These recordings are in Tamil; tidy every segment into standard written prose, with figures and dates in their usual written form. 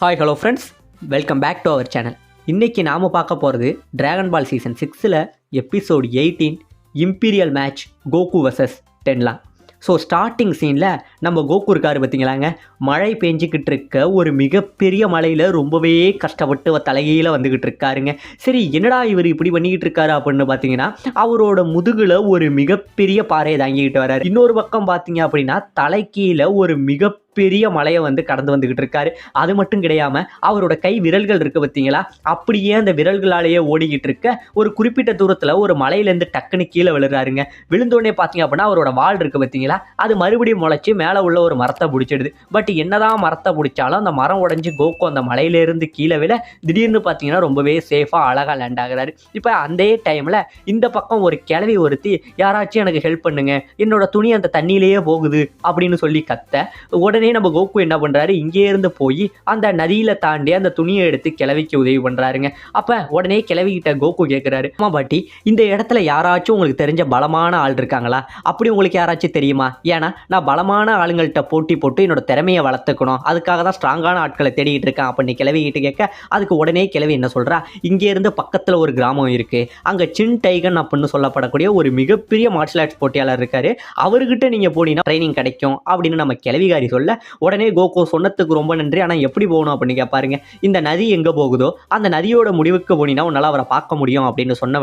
Hi hello friends, welcome back to our channel. இன்றைக்கி நாம் பார்க்க போகிறது dragon ball season 6 episode 18 imperial match Goku versus டென்லாங். ஸோ ஸ்டார்டிங் சீனில் நம்ம கோகு இருக்கார் பார்த்தீங்களாங்க, மழை பெஞ்சிக்கிட்டு இருக்க ஒரு மிகப்பெரிய மலையில் ரொம்பவே கஷ்டப்பட்டு தலைகீழ வந்துக்கிட்டு இருக்காருங்க. சரி, என்னடா இவர் இப்படி பண்ணிக்கிட்டு இருக்காரு அப்படின்னு பார்த்தீங்கன்னா, அவரோட முதுகில் ஒரு மிகப்பெரிய பாறையை தாங்கிக்கிட்டு வர்றாரு. இன்னொரு பக்கம் பார்த்தீங்க அப்படின்னா தலைக்கீழே ஒரு மிகப்பெரிய மலையை கடந்து வந்துக்கிட்டு இருக்காரு. அது மட்டும் கிடையாமல் அவரோட கை விரல்கள் இருக்குது பார்த்தீங்களா, அப்படியே அந்த விரல்களாலேயே ஓடிக்கிட்டு இருக்க ஒரு குறிப்பிட்ட தூரத்தில் ஒரு மலையிலேருந்து டக்குன்னு கீழே விழுறாருங்க. விழுந்தோடனே பார்த்தீங்க அப்படின்னா அவரோட வால் இருக்குது பார்த்தீங்களா, அது மறுபடியும் முளைச்சி மேலே உள்ள ஒரு மரத்தை பிடிச்சிடுது. பட் என்னதான் மரத்தை பிடிச்சாலும் அந்த மரம் உடஞ்சி கோகு அந்த மலையிலேருந்து கீழே விழ திடீர்னு பார்த்தீங்கன்னா ரொம்பவே சேஃபாக அழகாக லேண்ட் ஆகுறாரு. இப்போ அந்த டைமில் இந்த பக்கம் ஒரு கிழவி ஒருத்தி, யாராச்சும் எனக்கு ஹெல்ப் பண்ணுங்க, என்னோட துணி அந்த தண்ணியிலேயே போகுது அப்படின்னு சொல்லி கத்த, உடனே நம்ம கோகு என்ன பண்ணுறாரு, இங்கே இருந்து போய் அந்த நதியில் தாண்டி அந்த துணியை எடுத்து கிழவிக்கு உதவி பண்ணுறாருங்க. அப்போ உடனே கிழவிக்கிட்ட கோகு கேட்குறாரு, அம்மா பாட்டி, இந்த இடத்துல யாராச்சும் உங்களுக்கு தெரிஞ்ச பலமான ஆள் இருக்காங்களா? அப்படி உங்களுக்கு யாராச்சும் தெரியுமா? ஏன்னா நான் பலமான ஆளுங்கள்கிட்ட போட்டி போட்டு என்னோட திறமையை வளர்த்துக்கணும், அதுக்காக தான் ஸ்ட்ராங்கான ஆட்களை தேடிக்கிட்டு இருக்கேன் அப்படின்னு கிழவிக்கிட்டு கேட்க, அதுக்கு உடனே கிழவி என்ன சொல்கிறா, இங்கே இருந்து பக்கத்தில் ஒரு கிராமம் இருக்குது, அங்கே சின் டைகன் அப்படின்னு சொல்லப்படக்கூடிய ஒரு மிகப்பெரிய மார்ஷல் ஆர்ட்ஸ் போட்டியாளர் இருக்காரு, அவர்கிட்ட நீங்கள் போனீங்கன்னா ட்ரைனிங் கிடைக்கும் அப்படின்னு நம்ம கிழவிகாரி சொல்ல, உடனே கோகு சொன்னதுக்கு ரொம்ப நன்றி, ஆனால் எப்படி போகணும் அப்படின்னு கேட்பாருங்க. இந்த நதி எங்கே போகுதோ அந்த நதியோட முடிவுக்கு போனீங்கன்னா உன்னால் அவரை பார்க்க முடியும் அப்படின்னு சொன்ன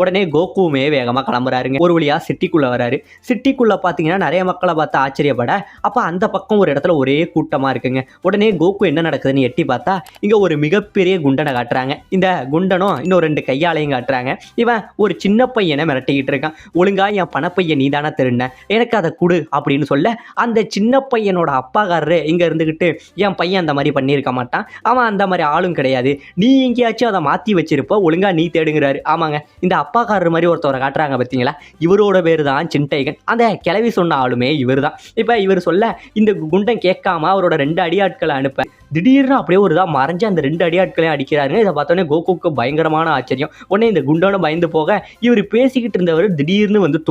உடனே கோகுவுமே வேகமாக கிளம்புறாருங்க. ஒரு வழியாக சிட்டிக்குள்ளே வராரு. சிட்டிக்குள்ளே பார்த்தீங்கன்னா நிறைய மக்களை பார்த்து ஆச்சரியப்பட, அப்போ அந்த பக்கம் ஒரு இடத்துல ஒரே கூட்டமாக இருக்குங்க. உடனே கோகு என்ன நடக்குதுன்னு எட்டி பார்த்தா இங்கே ஒரு மிகப்பெரிய குண்டனை காட்டுறாங்க. இந்த குண்டனும் இன்னும் 2 கையாளையும் காட்டுறாங்க. இவன் ஒரு சின்ன பையனை மிரட்டிக்கிட்டு இருக்கான். ஒழுங்கா என் பணப்பையன் நீ தானே திருண்ண, எனக்கு அதை கொடு அப்படின்னு சொல்ல, அந்த சின்ன பையனோட அப்பாக்காரரு இங்கே இருந்துக்கிட்டு, என் பையன் அந்த மாதிரி பண்ணியிருக்க மாட்டான், அவன் அந்த மாதிரி ஆளும் கிடையாது, நீ எங்கேயாச்சும் அதை மாற்றி வச்சிருப்ப, ஒழுங்கா நீ தேடுங்கிறாரு. ஆமாங்க, இந்த அப்பாக்காரர் மாதிரி ஒருத்தவரை காட்டுறாங்க பார்த்தீங்களா, இவரோட பேர் தான் சின் டைகன். அந்த கிளவி சொன்ன ஆளுமே இவர் தான். இப்போ இவர் சொல்ல இந்த குண்டன் கேட்காம அவரோட 2 அடியாட்களை அனுப்ப, திடீர்னு அப்படியே ஒரு இதாக மறைஞ்சு அந்த 2 அடியாட்களையும் அடிக்கிறாருங்க. இதை பார்த்தோன்னே கோகுக்கு பயங்கரமான ஆச்சரியம். உடனே இந்த குண்டோட பயந்து போக, இவர் பேசிக்கிட்டு இருந்தவர் திடீர்னு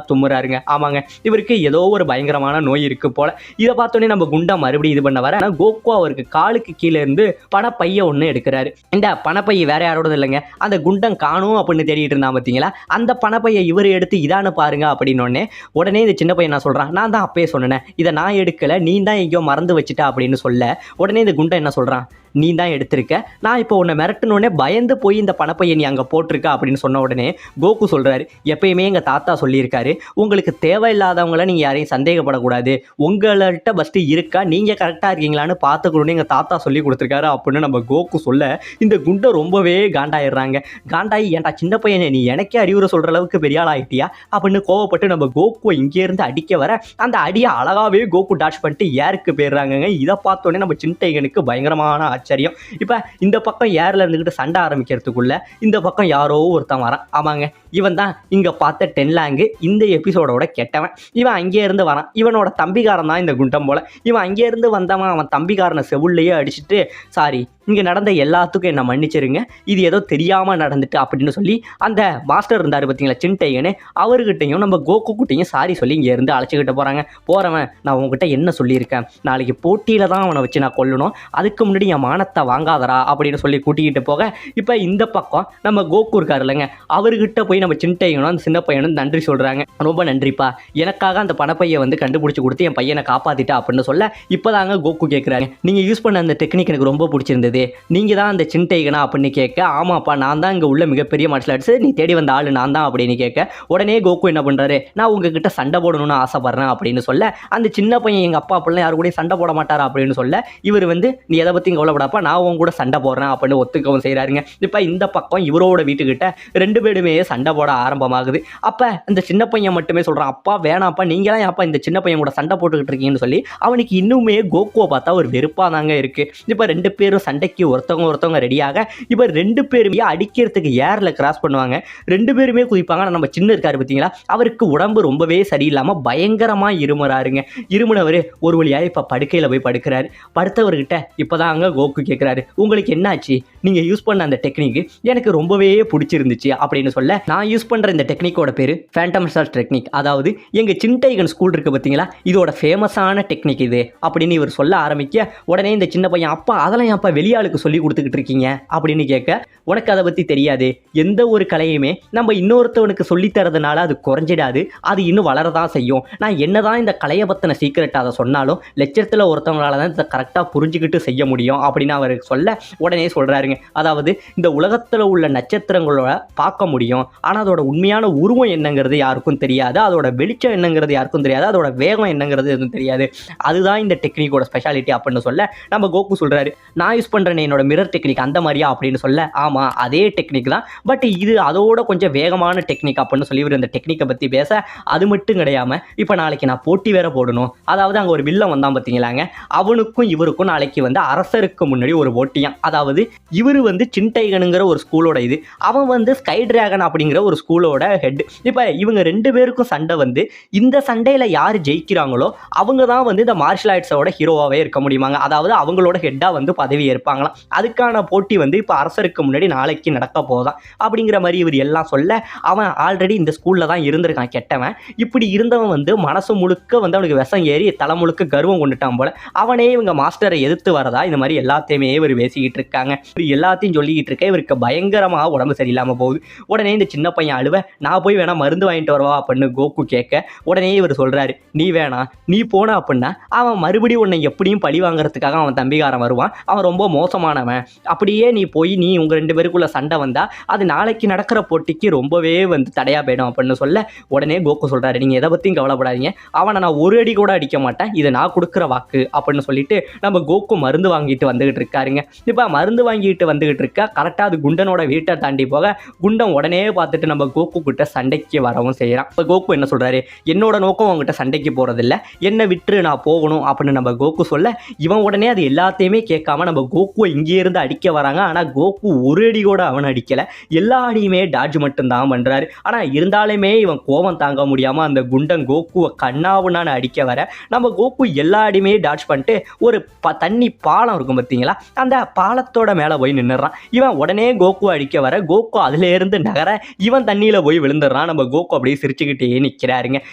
தும்முறாருங்க. ஆமாங்க, இவருக்கு ஏதோ ஒரு பயங்கரமான நோய் இருக்கு போல. இதை பார்த்தோன்னே நம்ம குண்டா மறுபடியும் இது பண்ண வர, கோகு அவருக்கு காலுக்கு கீழே இருந்து பணப்பைய ஒன்று எடுக்கிறாரு. இந்த பணப்பையை வேற யாரோட இல்லைங்க, அந்த குண்டன் காணும் அப்படின்னு தேடிட்டு இருந்தான் பார்த்தீங்களா, அந்த பணப்பையை இவர் எடுத்து இதானு பாருங்க அப்படின்னு உடனே இந்த சின்ன பையன் நான் சொல்கிறான், நான் தான் அப்பயே சொன்னேன், இதை நான் எடுக்கலை, நீ தான் எங்கேயோ மறந்து வச்சுட்டா அப்படின்னு சொல்ல, உடனே இந்த குண்டன் என்ன சொல்கிறான், நீ தான் எடுத்திருக்க, நான் இப்போ உன்னை மிரட்டினோடனே பயந்து போய் இந்த பணப்பையை நீ அங்கே போட்டிருக்க அப்படின்னு சொன்ன உடனே கோகு சொல்கிறாரு, எப்பயுமே எங்கள் தாத்தா சொல்லியிருக்காரு, உங்களுக்கு தேவையில்லாதவங்கள நீங்கள் யாரையும் சந்தேகப்படக்கூடாது, உங்கள்கிட்ட ஃபஸ்ட்டு இருக்கா, நீங்கள் கரெக்டாக இருக்கீங்களான்னு பார்த்துக்கணுன்னு எங்கள் தாத்தா சொல்லி கொடுத்துருக்காரு அப்படின்னு நம்ம கோகு சொல்ல, இந்த குண்டை ரொம்பவே காண்டாயிடுறாங்க. காண்டாயி, ஏன்டா சின்ன பையனை நீ எனக்கே அறிவுரை சொல்கிற அளவுக்கு பெரிய ஆள் ஆகிட்டியா அப்படின்னு கோவப்பட்டு நம்ம கோகுவை இங்கேருந்து அடிக்க வர, அந்த அடியை அழகாகவே கோகு டாச் பண்ணிட்டு ஏருக்கு போயிடுறாங்கங்க. இதை பார்த்தோன்னே நம்ம சின் டைகனுக்கு பயங்கரமான ஆச்சரியம். இப்போ இந்த பக்கம் ஏரில் இருந்துக்கிட்டு சண்டை ஆரம்பிக்கிறதுக்குள்ள இந்த பக்கம் யாரோ ஒருத்தன் வரான். ஆமாங்க, இவன் தான் இங்கே பார்த்த டென்லாங்கு, இந்த எபிசோடோட கெட்டவன். இவன் அங்கே இருந்து வரான், இவனோட தம்பிக்காரன் தான் இந்த குண்டம் போல. இவன் அங்கே இருந்து வந்தவன் அவன் தம்பிக்காரனை செவுள்ளையே அடிச்சுட்டு, சாரி, இங்கே நடந்த எல்லாத்துக்கும் என்னை மன்னிச்சிருங்க, இது ஏதோ தெரியாமல் நடந்துட்டு அப்படின்னு சொல்லி அந்த மாஸ்டர் இருந்தார் பார்த்தீங்களா சின் டைகனு, அவர்கிட்டையும் நம்ம கோகு கிட்டையும் சாரி சொல்லி இங்கே இருந்து அழைச்சிக்கிட்டு போகிறாங்க. போகிறவன், நான் உங்ககிட்ட என்ன சொல்லியிருக்கேன், நாளைக்கு போட்டியில் தான் அவனை வச்சு நான் கொல்லணும், அதுக்கு முன்னாடி என் மானத்தை வாங்காதரா அப்படின்னு சொல்லி கூட்டிக்கிட்டு போக, இப்போ இந்த பக்கம் நம்ம கோகு இருக்கார் இல்லைங்க, அவர்கிட்ட போய் நம்ம சின் டைகனும் அந்த சின்ன பையனும் நன்றி சொல்கிறாங்க. ரொம்ப நன்றிப்பா, எனக்காக அந்த பணப்பையை கண்டுபிடிச்சி கொடுத்து என் பையனை காப்பாற்றிட்டா அப்படின்னு சொல்ல, இப்போ தாங்க கோகு கேட்குறாங்க, நீங்கள் யூஸ் பண்ண அந்த டெக்னிக் எனக்கு ரொம்ப பிடிச்சிருந்தது, நீங்கள் தான் அந்த சின் டைகனா அப்படின்னு கேட்க, ஆமாப்பா நான் தான் இங்கே உள்ள மிகப்பெரிய மார்ஷல் ஆர்ட்ஸ், நீ தேடி வந்த ஆள் நான் தான் அப்படின்னு கேட்க, உடனே கோகு என்ன பண்ணுறாரு, நான் உங்ககிட்ட சண்டை போடணும்னு ஆசைப்படுறேன் அப்படின்னு சொல்ல, அந்த சின்ன பையன் எங்கள் அப்பா அப்படிலாம் யாரு கூட சண்டை போட மாட்டாரா அப்படின்னு சொல்ல, இவர் நீ எதை பற்றி கவலைப்படாப்பா, நான் உங்க கூட சண்டை போடுறேன் அப்படின்னு ஒத்துக்கவும் செய்கிறாருங்க. இப்போ இந்த பக்கம் இவரோட வீட்டுக்கிட்ட 2 பேருமே சண்டை போட ஆரம்பமாகுது. அப்போ இந்த சின்ன பையன் மட்டுமே சொல்கிறான், அப்பா வேணாப்பா, நீங்களாம் அப்பா இந்த சின்ன பையன் கூட சண்டை போட்டுக்கிட்டு இருக்கீங்கன்னு சொல்லி அவனுக்கு இன்னுமே கோகுவை பார்த்தா ஒரு வெறுப்பாக தாங்க இருக்குது. இப்போ 2 பேரும் சண்டை சண்டைக்கு ஒருத்தவங்க ரெடியாக இப்போ 2 பேருமே அடிக்கிறதுக்கு ஏரில் கிராஸ் பண்ணுவாங்க. 2 பேருமே குதிப்பாங்க. ஆனால் நம்ம சின்ன இருக்காரு பார்த்தீங்களா, அவருக்கு உடம்பு ரொம்பவே சரியில்லாமல் பயங்கரமாக இருமுறாருங்க. இருமுனவர் ஒரு வழியாக இப்போ படுக்கையில் போய் படுக்கிறாரு. படுத்தவர்கிட்ட இப்போதான் அங்கே கோகு கேட்குறாரு, உங்களுக்கு என்னாச்சு, நீங்கள் யூஸ் பண்ண அந்த டெக்னிக் எனக்கு ரொம்பவே பிடிச்சிருந்துச்சு அப்படின்னு சொல்ல, நான் யூஸ் பண்ணுற இந்த டெக்னிக்கோட பேர் ஃபேண்டம் ஷாட் டெக்னிக். அதாவது எங்கள் சின்டைகன் ஸ்கூல் இருக்குது பார்த்தீங்களா, இதோட ஃபேமஸான டெக்னிக் இது அப்படின்னு இவர் சொல்ல ஆரம்பிக்க, உடனே இந்த சின்ன பையன், அப்பா அதெல்லாம் அப்பா வெளியாளுக்கு சொல்லி கொடுத்துக்கிட்டு இருக்கீங்க அப்படின்னு கேட்க, உனக்கு அதை பற்றி தெரியாது, எந்த ஒரு கலையுமே நம்ம இன்னொருத்தவனுக்கு சொல்லித்தரதுனால அது குறைஞ்சிடாது, அது இன்னும் வளரதான் செய்யும். நான் என்னதான் இந்த கலையை பற்றின சீக்கிரட் அதை சொன்னாலும் லட்சத்தில் ஒருத்தவங்களால தான் இதை கரெக்டாக புரிஞ்சுக்கிட்டு செய்ய முடியும் அப்படின்னு அவர் சொல்ல, உடனே சொல்கிறாருங்க, அதாவது இந்த உலகத்தில் உள்ள நட்சத்திரங்களோட பார்க்க முடியும், ஆனால் அதோட உண்மையான உருவம் என்னங்கிறது யாருக்கும் தெரியாது, அதோட வெளிச்சம் என்னங்கிறது யாருக்கும் தெரியாது, அதோட வேகம் என்னங்கிறது எதுவும் தெரியாது, அதுதான் இந்த டெக்னிக்கோட ஸ்பெஷாலிட்டி அப்படின்னு சொல்ல, நம்ம கோகு சொல்கிறாரு, நான் யூஸ் பண்ணுறேன் என்னோட மிரர் டெக்னிக் அந்த மாதிரியா அப்படின்னு சொல்ல, ஆமாம் அதே டெக்னிக் தான், பட் இது அதோட கொஞ்சம் வேகமான டெக்னிக் அப்படின்னு சொல்லி இவர் இந்த டெக்னிக்கை பற்றி பேச, அது மட்டும் கிடையாமல் இப்போ நாளைக்கு நான் போட்டி வேற போடணும், அதாவது அங்கே ஒரு வில்லன் வந்தான் பார்த்தீங்களாங்க, அவனுக்கும் இவருக்கும் நாளைக்கு வந்து அரசருக்கு முன்னாடி ஒரு போட்டியான். அதாவது இவர் வந்து சின்டைகனுங்கிற ஒரு ஸ்கூலோட இது, அவன் வந்து ஸ்கை டிராகன் அப்படிங்கிற ஒரு ஸ்கூலோட ஹெட். இப்போ இவங்க 2 பேருக்கும் சண்டை வந்து இந்த சண்டையில் யார் ஜெயிக்கிறாங்களோ அவங்க தான் வந்து இந்த மார்ஷல் ஆர்ட்ஸோட ஹீரோவாகவே இருக்க முடியுமாங்க. அதாவது அவங்களோட ஹெட்டாக வந்து பதவி ஏற்பாங்களாம். அதுக்கான போட்டி வந்து இப்போ அரசருக்கு முன்னாடி நாளைக்கு நடக்க போதான் அப்படிங்கிற மாதிரி இவர் எல்லாம் சொல்ல, அவன் ஆல்ரெடி இந்த ஸ்கூலில் தான் இருந்திருக்கான் கெட்டவன். இப்படி இருந்தவன் வந்து மனசு முழுக்க வந்து அவனுக்கு விஷம் ஏறி தலை முழுக்க கர்வம் கொண்டுட்டான் போல. அவனே இவங்க மாஸ்டரை எதிர்த்து வரதா இந்த மாதிரி எல்லாத்தையுமே இவர் பேசிக்கிட்டு இருக்காங்க. எல்லாத்தையும் சொல்லிக்கிட்டு இருக்க இவருக்கு பயங்கரமாக உடம்பு சரியில்லாமல் போகுது. உடனே இந்த சின்ன பையன் அழுவ, நான் போய் வேணா மருந்து வாங்கிட்டு வரவா அப்படின்னு கோகு கேட்க, உடனே இவர் சொல்கிறாரு, நீ வேணாம், நீ போன அப்படின்னா அவன் மறுபடியும் உன்னை எப்படியும் பழி வாங்குறதுக்காக அவன் தம்பிக்காரன் வருவான், அவன் ரொம்ப மோசமானவன், அப்படியே நீ போய் நீ உங்கள் 2 பேருக்குள்ள சண்டை வந்தா அது நாளைக்கு நடக்கிற போட்டிக்கு ரொம்பவே வந்து தடையாக போயிடும் அப்படின்னு சொல்ல, உடனே கோகு சொல்கிறாரு, நீங்கள் எதை பற்றியும் கவலைப்படாதீங்க, அவனை நான் ஒரு அடி கூட அடிக்க மாட்டேன், இதை நான் கொடுக்குற வாக்கு அப்படின்னு சொல்லிட்டு நம்ம கோகு மருந்து வாங்கிட்டு வந்துகிட்டு இருக்காருங்க. இப்போ மருந்து வாங்கிட்டு வந்துகிட்டு இருக்கா, கரெக்டாக அது குண்டனோட வீட்டை தாண்டி போக, குண்டன் உடனே பார்த்துட்டு நம்ம கோகு கிட்ட சண்டைக்கு வரவும் செய்கிறான். இப்போ கோகு என்ன சொல்கிறாரு, என்னோட நோக்கம் அவங்ககிட்ட சண்டைக்கு போகிறதில்ல, என்னை விட்டு நான் போகணும் அப்படின்னு நம்ம கோகு சொல்ல, இவன் உடனே அது எல்லாத்தையுமே கேட்காம நம்ம கோகுவை இங்கே இருந்து அடிக்க வராங்க. ஆனால் கோகு ஒரு அடி கூட அவன் அடிக்கலை, எல்லா அடியுமே டாட்ஜ் மட்டும்தான் பண்ணுறாரு. ஆனால் இருந்தாலுமே இவன் கோபம் தாங்க முடியாமல் அந்த குண்டன் கோகுவை கண்ணாவுன்னு அடிக்க வர, நம்ம கோகு எல்லா அடியுமே டாட்ஜ் பண்ணிட்டு ஒரு தண்ணி பாலம் இருக்கும் பார்த்தீங்களா, அந்த பாலத்தோட மேலே போய் நின்றுறான். இவன் உடனே கோகுவை அடிக்க வர, கோகு அதுலேருந்து நகர இவன் தண்ணியில் போய் விழுந்துடுறான். நம்ம கோகு அப்படியே சிரிச்சுக்கிட்டே நிற்கிறாருங்க.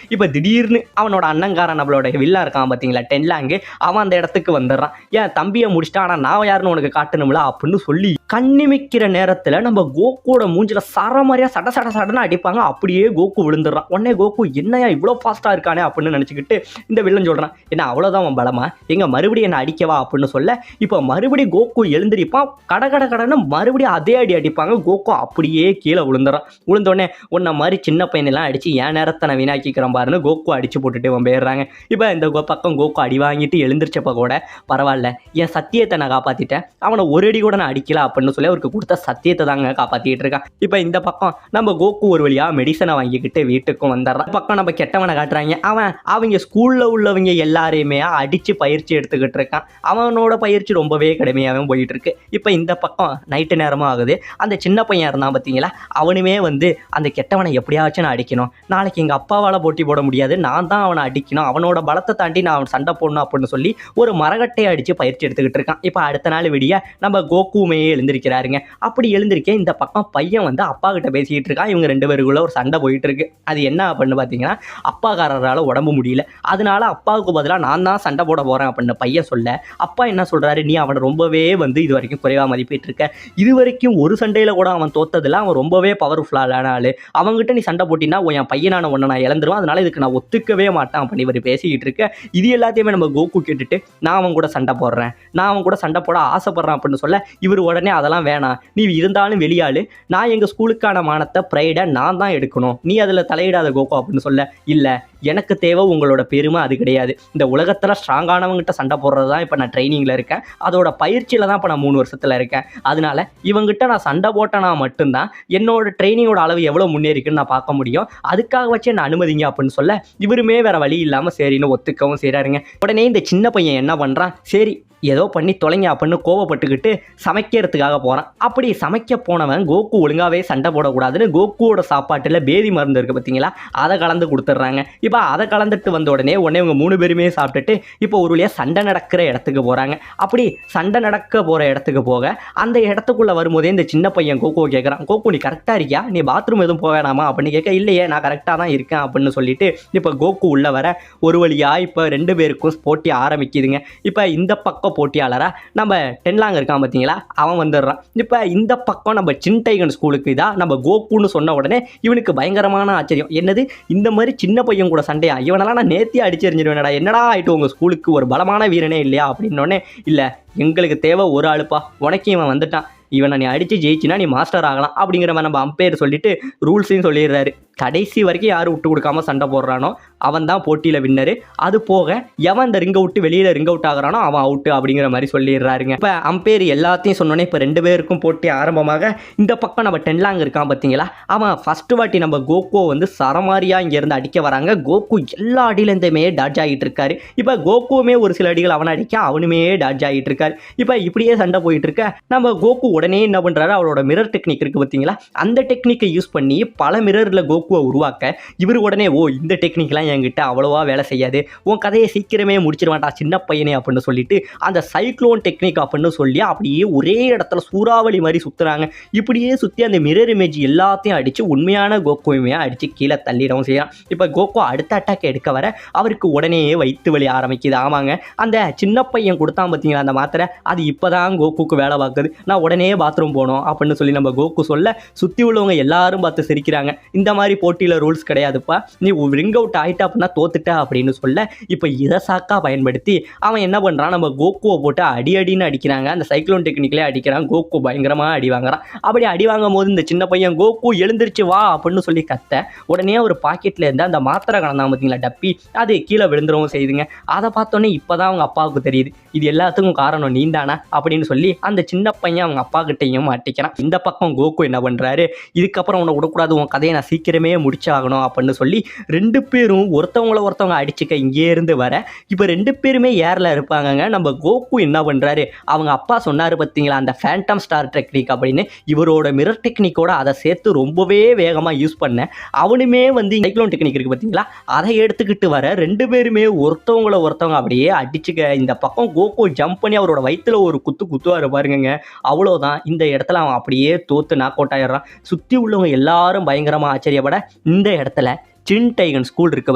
இப்போ திடீர்னு அவனோட அண்ணங்காரன் நம்மளோட வில்லா இருக்கான் பார்த்தீங்களா டென்லாங்கு, அவன் அந்த இடத்துக்கு வந்துடுறான். ஏன் தம்பியை முடிச்சிட்டான், ஆனால் நான் யாருன்னு உனக்கு காட்டணும்ல அப்படின்னு சொல்லி கண்ணிமிக்கிற நேரத்தில் நம்ம கோகுவோட மூஞ்சில் சரமாரியாக சட சட சடன்னு அடிப்பாங்க. அப்படியே கோகு விழுந்துடுறான். உடனே கோகு என்னையா இவ்வளோ ஃபாஸ்ட்டாக இருக்கானே அப்படின்னு நினச்சிக்கிட்டு இந்த வில்லன் சொல்கிறான், என்ன அவ்வளோதான் அவன் பலமா, எங்க மறுபடியும் என்ன அடிக்கவா அப்படின்னு சொல்ல, இப்போ மறுபடியும் கோகு எழுந்திருப்பான், கடன்னு மறுபடியும் அதே அடி அடிப்பாங்க. கோகு அப்படியே கீழே விழுந்துறான். விழுந்தோடனே உன்ன மாதிரி சின்ன பையனெல்லாம் அடித்து என் நேரத்தை நான் வீணாக்கிக்கிறேன் பாருன்னு கோகு அடிச்சு போட்டுட்டு அவன் போயிடுறாங்க. இப்போ இந்த பக்கம் கோகு அடி வாங்கிட்டு எழுந்திரிச்சப்ப கூட பரவாயில்ல, என் சத்தியத்தை நான் காப்பாற்றிட்டேன், அவனை ஒரு அடி கூட நான் அடிக்கல அப்படின்னு சொல்லி அவருக்கு கொடுத்த சத்தியத்தை தாங்க காப்பாற்றிட்டு இருக்கான். இப்போ இந்த பக்கம் நம்ம கோகு ஒரு வழியாக மெடிசனை வாங்கிக்கிட்டு வீட்டுக்கும் வந்துடுறான். பக்கம் நம்ம கெட்டவனை காட்டுறாங்க, அவன் அவங்க ஸ்கூலில் உள்ளவங்க எல்லாரையுமே அடித்து பயிற்சி எடுத்துக்கிட்டு இருக்கான். அவனோட பயிற்சி ரொம்பவே கடுமையாகவே போயிட்டு இருக்கு. இப்போ இந்த பக்கம் நைட்டு நேரமும் ஆகுது. அந்த சின்ன பையன் இருந்தான் பார்த்தீங்களா, அவனுமே வந்து அந்த கெட்டவனை எப்படியாச்சும் நான் அடிக்கணும், நாளைக்கு எங்கள் அப்பாவால் போட்டி போட முடியாது, நான் தான் அவனை அடிக்கணும், அவனோட பலத்தை தாண்டி நான் அவன் சண்டை போடணும் அப்படின்னு சொல்லி ஒரு மரகட்டையை அடித்து பயிற்சி எடுத்துக்கிட்டு இருக்கான். இப்போ அடுத்த நாள் விடிய நம்ம கோகுமே எழுந்திருக்கிறாருங்க. அப்படி எழுந்திருக்கேன் இந்த பக்கம் பையன் வந்து அப்பா கிட்ட பேசிக்கிட்டு இருக்கான். இவங்க 2 பேருக்குள்ள ஒரு சண்டை போயிட்டு இருக்கு. அது என்ன அப்படின்னு பார்த்தீங்கன்னா, அப்பாக்காரரால் உடம்பு முடியல, அதனால அப்பாவுக்கு பதிலாக நான் தான் சண்டை போட போகிறேன் அப்படின்னு பையன் சொல்ல, அப்பா என்ன சொல்கிறாரு, நீ அவனை ரொம்பவே வந்து இது வரைக்கும் குறைவாக மதிப்பிட்டு இருக்க, இது வரைக்கும் ஒரு சண்டையில் கூட அவன் தோத்ததில்லை, அவன் ரொம்பவே பவர்ஃபுல்லான ஆள், அவங்ககிட்ட நீ சண்டை போட்டினா என் பையனான ஒன்றை நான் இழந்துருவான், அதனால இதுக்கு நான் ஒத்துக்கவே மாட்டேன் அப்படின்னு இவர் பேசிக்கிட்டு இருக்க. இது எல்லாத்தையுமே நம்ம கோகு கேட்டுட்டு, நான் அவன் கூட சண்டை போடுறேன், நான் அவன் கூட சண்டை போட ஆசைப்படுறேன் அப்படின்னு சொல்ல, இவர் உடனே அதெல்லாம் வேணாம், நீ இருந்தாலும் வெளியாள், நான் எங்கள் ஸ்கூலுக்கான மானத்தை ப்ரைடை நான் தான் எடுக்கணும், நீ அதில் தலையிடாத கோகு அப்படின்னு சொல்ல, இல்லை எனக்கு தேவை உங்களோட பெருமை அது கிடையாது, இந்த உலகத்தில் ஸ்ட்ராங்கானவங்ககிட்ட சண்டை போடுறது தான் இப்போ நான் ட்ரைனிங்கில் இருக்கேன், அதோட பயிற்சியில் தான் இப்போ நான் 3 வருஷத்தில் இருக்கேன், அதனால இவங்ககிட்ட நான் சண்டை போட்டேன்னா மட்டும்தான் என்னோட ட்ரைனிங்கோட அளவு எவ்வளோ முன்னேறிக்குன்னு நான் பார்க்க முடியும், அதுக்காக வச்சு என்ன அனுமதிங்க அப்படின்னு சொல்ல, இவருமே வேறு வழி இல்லாமல் சரின்னு ஒத்துக்கவும் செய்கிறாருங்க. உடனே இந்த சின்ன பையன் என்ன பண்ணுறான், சரி ஏதோ பண்ணி தொலைங்க அப்படின்னு கோவப்பட்டுக்கிட்டு சமைக்கிறதுக்காக போகிறான். அப்படி சமைக்க போனவன் கோகு ஒழுங்காகவே சண்டை போடக்கூடாதுன்னு கோகுவோட சாப்பாட்டில் பேதி மருந்து இருக்குது பார்த்தீங்களா, அதை கலந்து கொடுத்துட்றாங்க. இப்போ அதை கலந்துட்டு வந்த உடனே இவங்க 3 பேருமே சாப்பிட்டுட்டு இப்போ ஒரு வழியாக சண்டை நடக்கிற இடத்துக்கு போகிறாங்க. அப்படி சண்டை நடக்க போகிற இடத்துக்கு போக அந்த இடத்துக்குள்ளே வரும்போதே இந்த சின்ன பையன் கோகுவை கேட்குறான், கோகு நீ கரெக்டாக இருக்கியா, நீ பாத்ரூம் எதுவும் போக வேணாமா அப்படின்னு கேட்க, இல்லையே நான் கரெக்டாக தான் இருக்கேன் அப்படின்னு சொல்லிட்டு இப்போ கோகு உள்ளே வர ஒரு வழியாக இப்போ 2 பேருக்கும் போட்டி ஆரம்பிக்குதுங்க. இப்போ இந்த பக்கம் போட்டியாளராக நம்ம டென்லாங் இருக்கான் பார்த்தீங்களா, அவன் வந்துடுறான். இப்போ இந்த பக்கம் நம்ம சின்டைகன் ஸ்கூலுக்கு இதாக நம்ம கோகுன்னு சொன்ன உடனே இவனுக்கு பயங்கரமான ஆச்சரியம். என்னது இந்த மாதிரி சின்ன பையன் கூட சண்டையா, இவனெல்லாம் நான் நேர்த்தியாக அடிச்செறிஞ்சிருவேனடா, என்னடா ஆகிட்டு உங்கள் ஸ்கூலுக்கு ஒரு பலமான வீரனே இல்லையா அப்படின்னோடனே, இல்லை எங்களுக்கு தேவை ஒரு ஆளுப்பா, உனக்கு இவன் வந்துட்டான், இவனை நீ அடித்து ஜெயிச்சினா நீ மாஸ்டர் ஆகலாம் அப்படிங்கிற மாதிரி நம்ம அம்பையர் சொல்லிட்டு ரூல்ஸையும் சொல்லிடுறாரு. கடைசி வரைக்கும் யாரும் விட்டு கொடுக்காம சண்டை போடுறானோ அவன் தான் போட்டியில் வின்னரு. அது போக எவன் இந்த ரிங்கை விட்டு வெளியில் ரிங் அவுட் ஆகிறானோ அவன் அவுட்டு அப்படிங்கிற மாதிரி சொல்லிடுறாருங்க. இப்போ அம்பையர் எல்லாத்தையும் சொன்னோன்னே இப்போ 2 பேருக்கும் போட்டி ஆரம்பமாக இந்த பக்கம் நம்ம டென்லாங் இருக்கான் பார்த்தீங்களா, அவன் ஃபஸ்ட்டு வாட்டி நம்ம கோகோ வந்து சரமாரியாக இங்கேருந்து அடிக்க வராங்க. கோகு எல்லா அடியிலேருந்துமே டாட்ஜ் ஆகிட்டு இருக்காரு. இப்போ கோகுவுமே ஒரு சில அடிகள் அவனை அடிக்க அவனுமே டாட்ஜ் ஆகிட்டு இருக்காரு. இப்போ இப்படியே சண்டை போயிட்டு இருக்க நம்ம கோகு உடனே என்ன பண்ணுறாரு, அவரோட மிரர் டெக்னிக் இருக்குது பார்த்தீங்களா, அந்த டெக்னிக்கை யூஸ் பண்ணி பல மிரரில் கோகுவை உருவாக்க இவர் உடனே இந்த டெக்னிக்லாம் என்கிட்ட அவ்வளோவா வேலை செய்யாது, உன் கதையை சீக்கிரமே முடிச்சிருவான்டா சின்ன பையனே அப்படின்னு சொல்லிட்டு அந்த சைக்ளோன் டெக்னிக் அப்படின்னு சொல்லி அப்படியே ஒரே இடத்துல சூறாவளி மாதிரி சுற்றுறாங்க. இப்படியே சுற்றி அந்த மிரர் இமேஜ் எல்லாத்தையும் அடித்து உண்மையான கோகுவையுமே அடித்து கீழே தள்ளிடவும் செய்யலாம். இப்போ கோகு அடுத்த அட்டாக் எடுக்க வர அவருக்கு உடனே வயிற்று வலி ஆரம்பிக்குது. ஆமாங்க, அந்த சின்ன பையன் கொடுத்தான் பார்த்தீங்களா அந்த மாத்திரை, அது இப்போ தான் கோகுக்கு வேலை பார்க்குது. நான் உடனே பாத்ரூம் போனோம் அப்படின்னு சொல்லி நம்ம கோகு சொல்ல சுற்றி உள்ளவங்க எல்லாரும் பார்த்து சிரிக்கிறாங்க. இந்த மாதிரி போட்டியில் ரூல்ஸ் கிடையாதுப்பா, நீ ரிங் அவுட் ஆகிட்டா அப்படின்னா தோத்துட்ட அப்படின்னு சொல்ல இப்போ இதை சாக்கா பயன்படுத்தி அவன் என்ன பண்ணுறான், நம்ம கோகுவை போட்டு அடின்னு அடிக்கிறாங்க. அந்த சைக்ளோன் டெக்னிக்லேயே அடிக்கிறான். கோகு பயங்கரமாக அடி வாங்குறான். அப்படி அடி வாங்கும் போது இந்த சின்ன பையன் கோகு எழுந்திருச்சு வா அப்படின்னு சொல்லி கத்த உடனே ஒரு பாக்கெட்டில் இருந்து அந்த மாத்திரை கலந்தான் பார்த்தீங்களா டப்பி, அது கீழே விழுந்துடவும் செய்யுதுங்க. அதை பார்த்தோன்னே இப்போ தான் அவங்க அப்பாவுக்கு தெரியுது இது எல்லாத்துக்கும் காரணம் நீந்தானா அப்படின்னு சொல்லி அந்த சின்ன பையன் அவங்க அப்பா கிட்டையும் மாட்டிக்கிறான். இந்த பக்கம் கோகு என்ன பண்ணுறாரு, இதுக்கப்புறம் உன்னை விடக்கூடாது, உன் கதையை நான் சீக்கிரமே முடிச்சாகணும் அப்படின்னு சொல்லி 2 பேரும் ஒருத்தவங்க அடிச்சுக்க இங்கே இருந்து வர இப்போ 2 பேருமே ஏரில் இருப்பாங்கங்க. நம்ம கோகு என்ன பண்ணுறாரு, அவங்க அப்பா சொன்னார் பார்த்தீங்களா அந்த ஃபேண்டம் ஸ்டார் டெக்னிக் அப்படின்னு, இவரோட மிரர் டெக்னிக்கோட அதை சேர்த்து ரொம்பவே வேகமாக யூஸ் பண்ண அவனுமே வந்து சைக்ளோன் டெக்னிக் இருக்குது பார்த்தீங்களா, அதை எடுத்துக்கிட்டு வர 2 பேருமே ஒருத்தவங்க அப்படியே அடிச்சுக்க இந்த பக்கம் கோகு ஜம்ப் பண்ணி அவரோட வயிற்றுல ஒரு குத்துவார் பாருங்க. அவ்வளோதான், இந்த இடத்துல அவன் அப்படியே தோத்து நாக் அவுட் ஆயிடுறான். சுற்றி உள்ளவங்க எல்லாரும் பயங்கரமாக ஆச்சரியப்பட இந்த இடத்துல சின்டைகன் ஸ்கூல் இருக்குது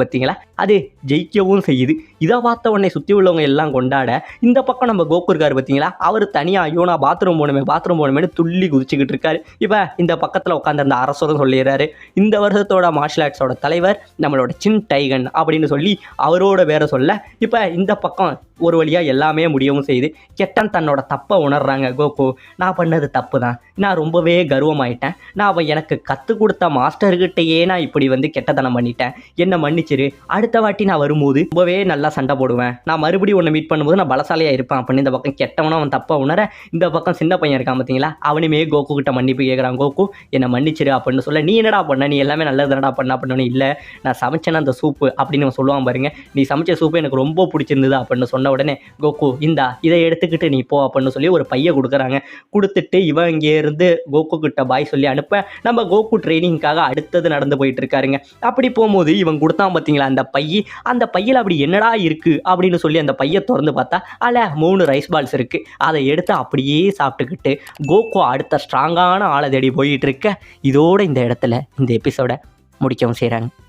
பார்த்தீங்களா, அது ஜெயிக்கவும் செய்யுது. இதை பார்த்த உடனே சுற்றி உள்ளவங்க எல்லாம் கொண்டாட இந்த பக்கம் நம்ம கோகு இருக்காரு பார்த்தீங்களா, அவர் தனியாக ஐயோ நான் பாத்ரூம் போகணுமே துள்ளி குதிச்சுக்கிட்டு இருக்காரு. இப்போ இந்த பக்கத்தில் உட்காந்துருந்த அரசரும் சொல்லிடுறாரு, இந்த வருஷத்தோட மார்ஷல் ஆர்ட்ஸோட தலைவர் நம்மளோட சின்டைகன் அப்படின்னு சொல்லி அவரோட பேரை சொல்ல இப்போ இந்த பக்கம் ஒரு வழியாக எல்லாமே முடியவும் செய்யுது. கெட்டன் தன்னோட தப்பை உணர்றாங்க. கோகு நான் பண்ணது தப்பு தான், நான் ரொம்பவே கர்வமாயிட்டேன், நான் அவன் எனக்கு கற்றுக் கொடுத்த மாஸ்டர்கிட்டையே நான் இப்படி வந்து கெட்டத்தனம் பண்ணிட்டேன், என்னை மன்னிச்சிரு, அடுத்த வாட்டி நான் வரும்போது ரொம்பவே நல்லா சண்டை போடுவேன், நான் மறுபடியும் உன்னை மீட் பண்ணும்போது நான் பலசாலியாக இருப்பேன் அப்படின்னு இந்த பக்கம் கெட்டவனும் அவன் தப்பை உணர இந்த பக்கம் சின்ன பையன் இருக்கான் பார்த்தீங்களா, அவனுமே கோகு கிட்ட மன்னிப்பு கேட்குறான். கோகு என்னை மன்னிச்சிரு அப்படின்னு சொல்ல, நீ என்னடா பண்ண, நீ எல்லாமே நல்லது தானடா பண்ண அப்படின்னு, இல்லை நான் சமைச்சேன்னா அந்த சூப்பு அப்படின்னு அவன் சொல்லுவான் பாருங்க, நீ சமைச்ச சூப்பு எனக்கு ரொம்ப பிடிச்சிருந்தது அப்படின்னு சொன்ன உடனே கோகு இதை எடுத்துக்கிட்டு நீ போ அப்படின்னு சொல்லி ஒரு பையை கொடுக்குறாங்க. கொடுத்துட்டு இவன் இங்கேருந்து கோகு கிட்ட பாய் சொல்லி அனுப்ப நம்ம கோகு ட்ரைனிங்காக அடுத்தது நடந்து போயிட்டு இருக்காருங்க. அப்படி போகும்போது இவன் கொடுத்தான் பார்த்தீங்களா அந்த பையில் அப்படி என்னடா இருக்குது அப்படின்னு சொல்லி அந்த பையை திறந்து பார்த்தா அதில் 3 ரைஸ் பால்ஸ் இருக்குது. அதை எடுத்து அப்படியே சாப்பிட்டுக்கிட்டு கோகு அடுத்த ஸ்ட்ராங்கான ஆளை தேடி போயிட்டு இருக்க இதோட இந்த இடத்துல இந்த எபிசோட முடிக்கவும் செய்கிறாங்க.